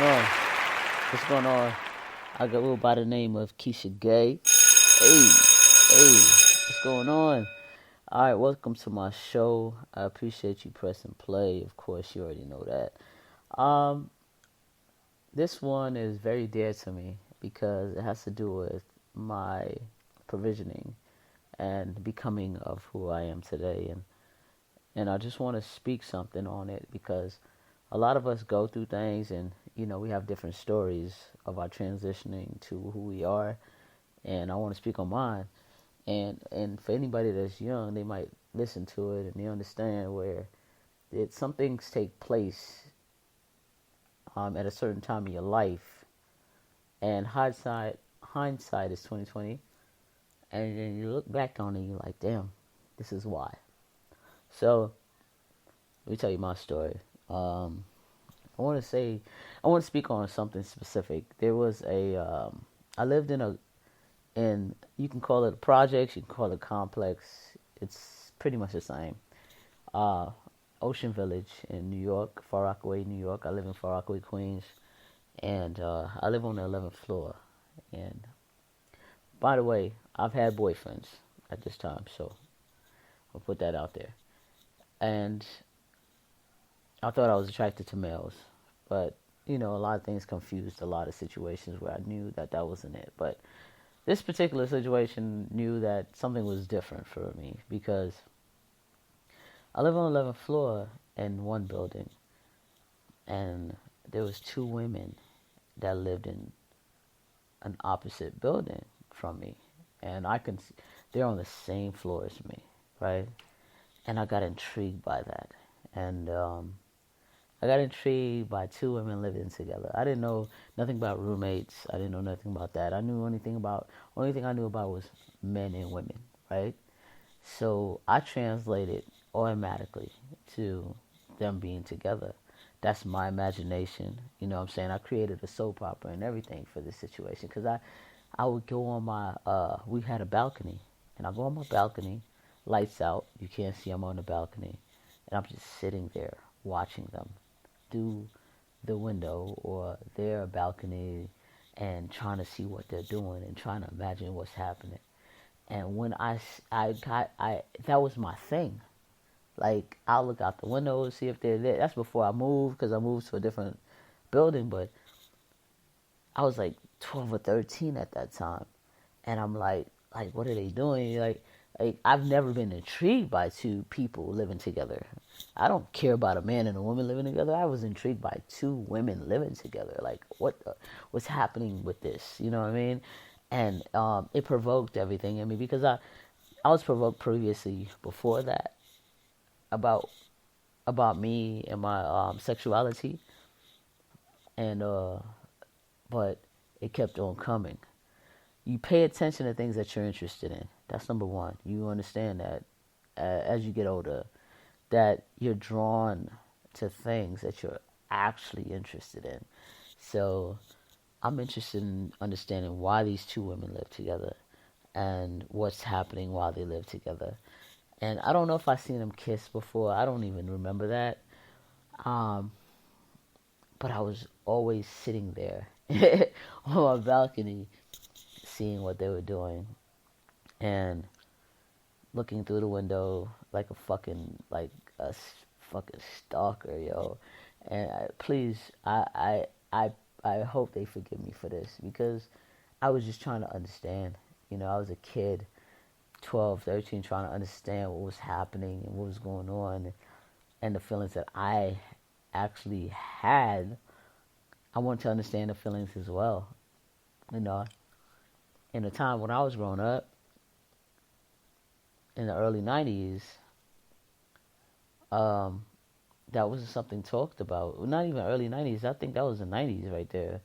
on? What's going on? I go by the name of KeishaGay. Hey, what's going on? All right, welcome to my show. I appreciate you pressing play. Of course, you already know that. This one is very dear to me because it has to do with my provisioning and becoming of who I am today, and I just want to speak something on it because a lot of us go through things, and we have different stories of our transitioning to who we are, and I want to speak on mine. And for anybody that's young, they might listen to it and they understand where some things take place at a certain time in your life, and hindsight is 2020, and then you look back on it and you're like, damn, this is why. So let me tell you my story. I want to speak on something specific. There was I lived in you can call it a project, you can call it a complex. It's pretty much the same. Uh, Ocean Village in New York, Far Rockaway, New York. I live in Far Rockaway, Queens, and I live on the 11th floor. And by the way, I've had boyfriends at this time, so I'll put that out there. And I thought I was attracted to males, but a lot of things confused a lot of situations where I knew that that wasn't it. But this particular situation knew that something was different for me because I live on the 11th floor in one building, and there was two women that lived in an opposite building from me, and they're on the same floor as me, right? And I got intrigued by that, and I got intrigued by two women living together. I didn't know nothing about roommates. I didn't know nothing about that. Only thing I knew about was men and women, right? So I translated automatically to them being together. That's my imagination. You know what I'm saying? I created a soap opera and everything for this situation because I would go on we had a balcony, and I go on my balcony, lights out. You can't see I'm on the balcony, and I'm just sitting there watching them through the window or their balcony and trying to see what they're doing and trying to imagine what's happening. And when that was my thing. Like, I'll look out the window and see if they're there. That's before I moved, because I moved to a different building, but I was like 12 or 13 at that time. And I'm like, what are they doing? Like I've never been intrigued by two people living together. I don't care about a man and a woman living together. I was intrigued by two women living together. Like, what's happening with this? You know what I mean? And it provoked everything in me because I was provoked previously before that about me and my sexuality, and but it kept on coming. You pay attention to things that you're interested in. That's number one. You understand that as you get older, that you're drawn to things that you're actually interested in. So I'm interested in understanding why these two women live together and what's happening while they live together. And I don't know if I've seen them kiss before. I don't even remember that. Um, but I was always sitting there on my balcony seeing what they were doing and looking through the window like a fucking stalker, yo. And please, I hope they forgive me for this because I was just trying to understand. I was a kid, 12, 13, trying to understand what was happening and what was going on, and the feelings that I actually had. I wanted to understand the feelings as well. In the time when I was growing up, in the early 90s, um, that wasn't something talked about. Well, not even early 90s. I think that was the 90s right there.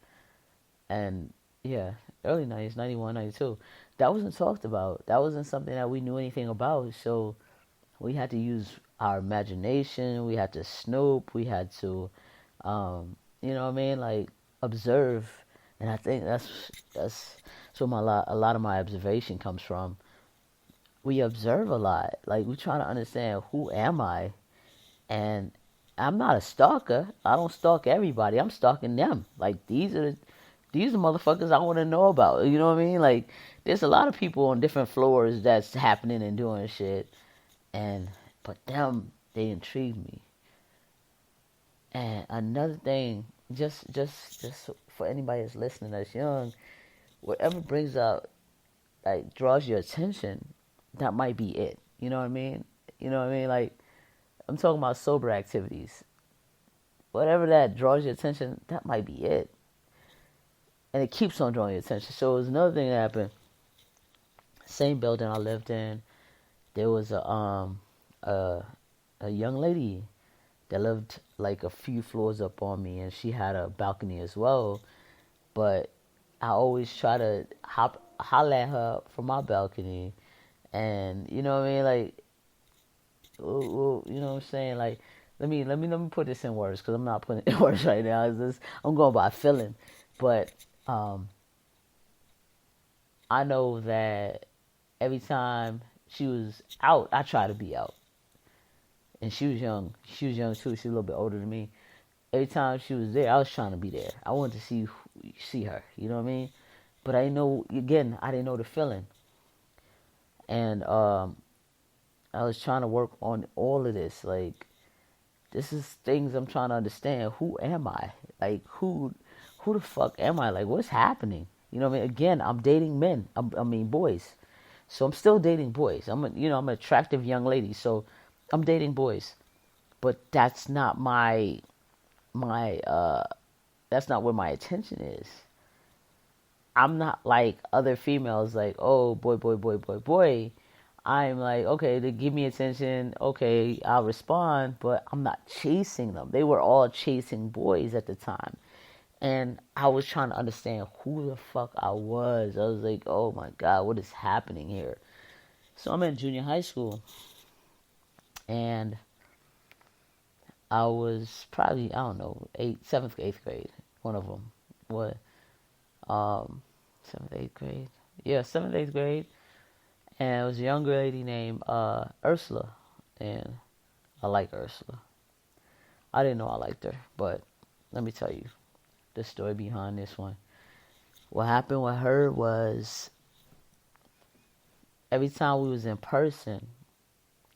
And yeah, early 90s, 91, 92. That wasn't talked about. That wasn't something that we knew anything about. So we had to use our imagination. We had to snoop. We had to, you know what I mean? Like, observe. And I think that's where a lot of my observation comes from. We observe a lot. Like, we try to understand, who am I? And I'm not a stalker. I don't stalk everybody. I'm stalking them. Like these are motherfuckers I want to know about. You know what I mean? Like there's a lot of people on different floors that's happening and doing shit, and but them they intrigue me. And another thing, just for anybody that's listening that's young, whatever brings out like draws your attention, that might be it. You know what I mean? You know what I mean? Like I'm talking about sober activities. Whatever that draws your attention, that might be it. And it keeps on drawing your attention. So it was another thing that happened. Same building I lived in, there was a a young lady that lived like a few floors up on me, and she had a balcony as well. But I always try to holler at her from my balcony, and you know what I mean, like, you know what I'm saying, like. Let me put this in words because I'm not putting it in words right now. I'm going by feeling, but I know that every time she was out, I try to be out. And she was young. She was young too. She was a little bit older than me. Every time she was there, I was trying to be there. I wanted to see her. You know what I mean? But I know, again, I didn't know the feeling. And I was trying to work on all of this. Like, this is things I'm trying to understand. Who am I? Like, who the fuck am I? Like, what's happening? You know what I mean? Again, I'm dating men. I mean, boys. So I'm still dating boys. I'm an attractive young lady. So I'm dating boys. But that's not that's not where my attention is. I'm not like other females, like, oh, boy, boy, boy, boy, boy. I'm like, okay, they give me attention. Okay, I'll respond, but I'm not chasing them. They were all chasing boys at the time. And I was trying to understand who the fuck I was. I was like, oh my God, what is happening here? So I'm in junior high school. And I was probably, I don't know, seventh, eighth grade. One of them. What? Seventh, eighth grade. Yeah, seventh, eighth grade. And it was a young lady named Ursula. And I like Ursula. I didn't know I liked her, but let me tell you the story behind this one. What happened with her was every time we was in person,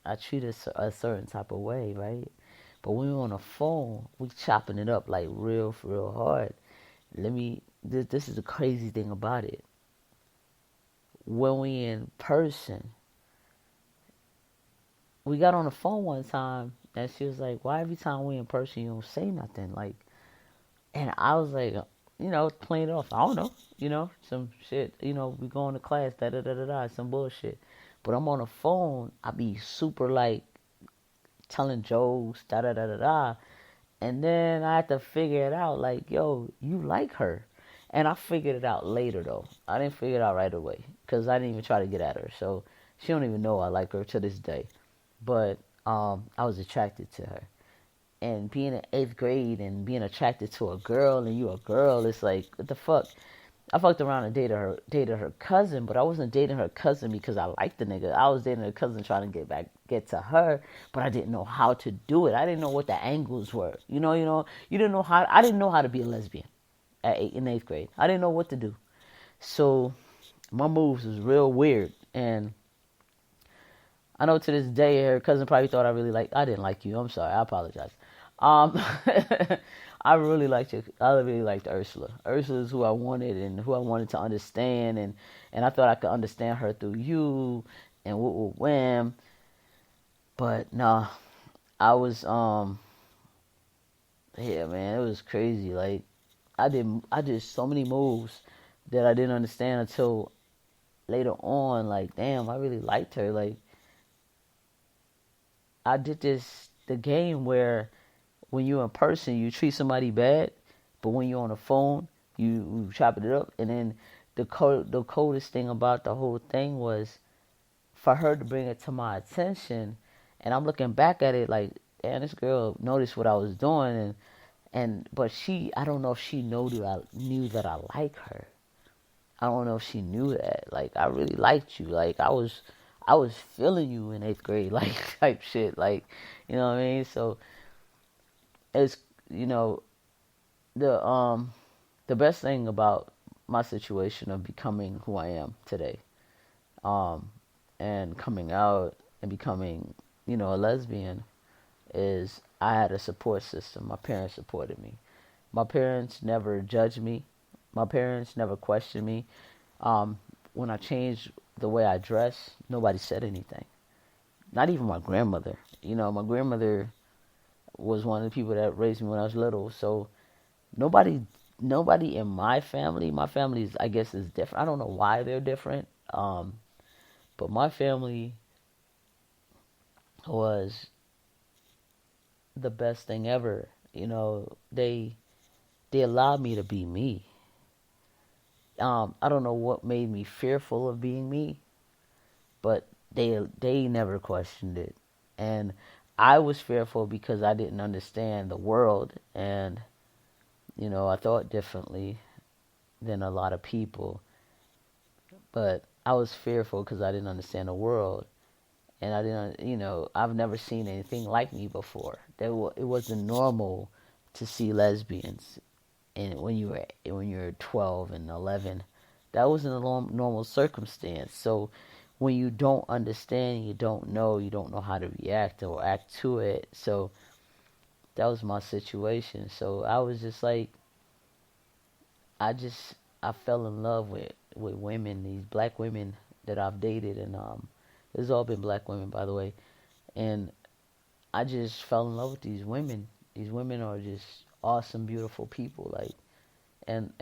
I treated a certain type of way, right? But when we were on the phone, we chopping it up like real, for real hard. This is the crazy thing about it. When we in person, we got on the phone one time, and she was like, why every time we in person, you don't say nothing? Like, and I was like, playing it off. I don't know, some shit. We going to class, da-da-da-da-da, some bullshit. But I'm on the phone, I be super, like, telling jokes, da-da-da-da-da. And then I had to figure it out, like, yo, you like her. And I figured it out later, though. I didn't figure it out right away, because I didn't even try to get at her. So she don't even know I like her to this day. But I was attracted to her. And being in 8th grade and being attracted to a girl and you a girl, it's like, what the fuck? I fucked around and dated her cousin, but I wasn't dating her cousin because I liked the nigga. I was dating her cousin trying to get to her, but I didn't know how to do it. I didn't know what the angles were. You didn't know how. I didn't know how to be a lesbian in 8th grade. I didn't know what to do. So my moves was real weird, and I know to this day her cousin probably thought I didn't like you. I'm sorry. I apologize. I really liked you. I really liked Ursula. Ursula is who I wanted and who I wanted to understand, and I thought I could understand her through you and wham. But no, I was yeah, man, it was crazy. Like I did so many moves that I didn't understand until later on. Like, damn, I really liked her. Like I did the game where when you're in person, you treat somebody bad, but when you're on the phone, you chop it up. And then the coldest thing about the whole thing was for her to bring it to my attention, and I'm looking back at it like, damn, this girl noticed what I was doing, but I don't know if she knew that I like her. I don't know if she knew that. Like, I really liked you. Like, I was feeling you in 8th grade, like, type shit. Like, you know what I mean? So it's, you know, the the best thing about my situation of becoming who I am today, um, and coming out and becoming, a lesbian, is I had a support system. My parents supported me. My parents never judged me. My parents never questioned me. Um, when I changed the way I dress, nobody said anything. Not even my grandmother. My grandmother was one of the people that raised me when I was little. So nobody, nobody in my family is, I guess, is different. I don't know why they're different. But my family was the best thing ever. They allowed me to be me. I don't know what made me fearful of being me, but they never questioned it, and I was fearful because I didn't understand the world, and I thought differently than a lot of people, but I was fearful because I didn't understand the world, and I didn't, I've never seen anything like me before. It wasn't normal to see lesbians, and when you're 12 and 11, that wasn't a normal circumstance. So when you don't understand, you don't know how to react or act to it. So that was my situation. So I was just like, I fell in love with women, these black women that I've dated, and it's all been black women, by the way. And I just fell in love with these women. These women are just awesome, beautiful people. Like, and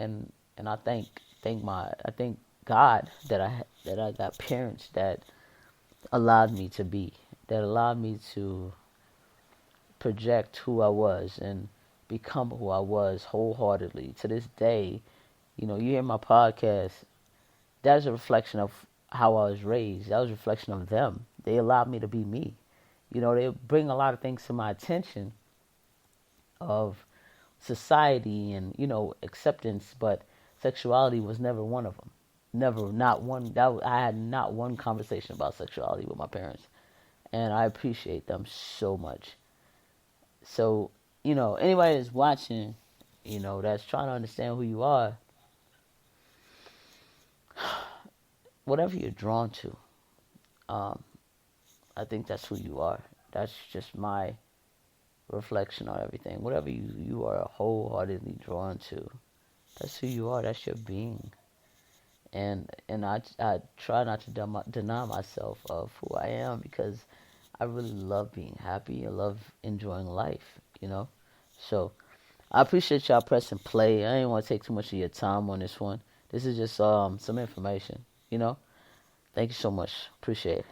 I thank God that I got parents that allowed me to be, that allowed me to project who I was and become who I was wholeheartedly. To this day, you hear my podcast, that's a reflection of how I was raised. That was a reflection of them. They allowed me to be me. They bring a lot of things to my attention of society and, acceptance, but sexuality was never one of them. Never, not one. I had not one conversation about sexuality with my parents, and I appreciate them so much. So, anybody that's watching, that's trying to understand who you are, whatever you're drawn to, um, I think that's who you are. That's just my reflection on everything. Whatever you are wholeheartedly drawn to, that's who you are. That's your being. And I try not to deny myself of who I am, because I really love being happy. I love enjoying life. So I appreciate y'all pressing play. I didn't want to take too much of your time on this one. This is just some information. Thank you so much. Appreciate it.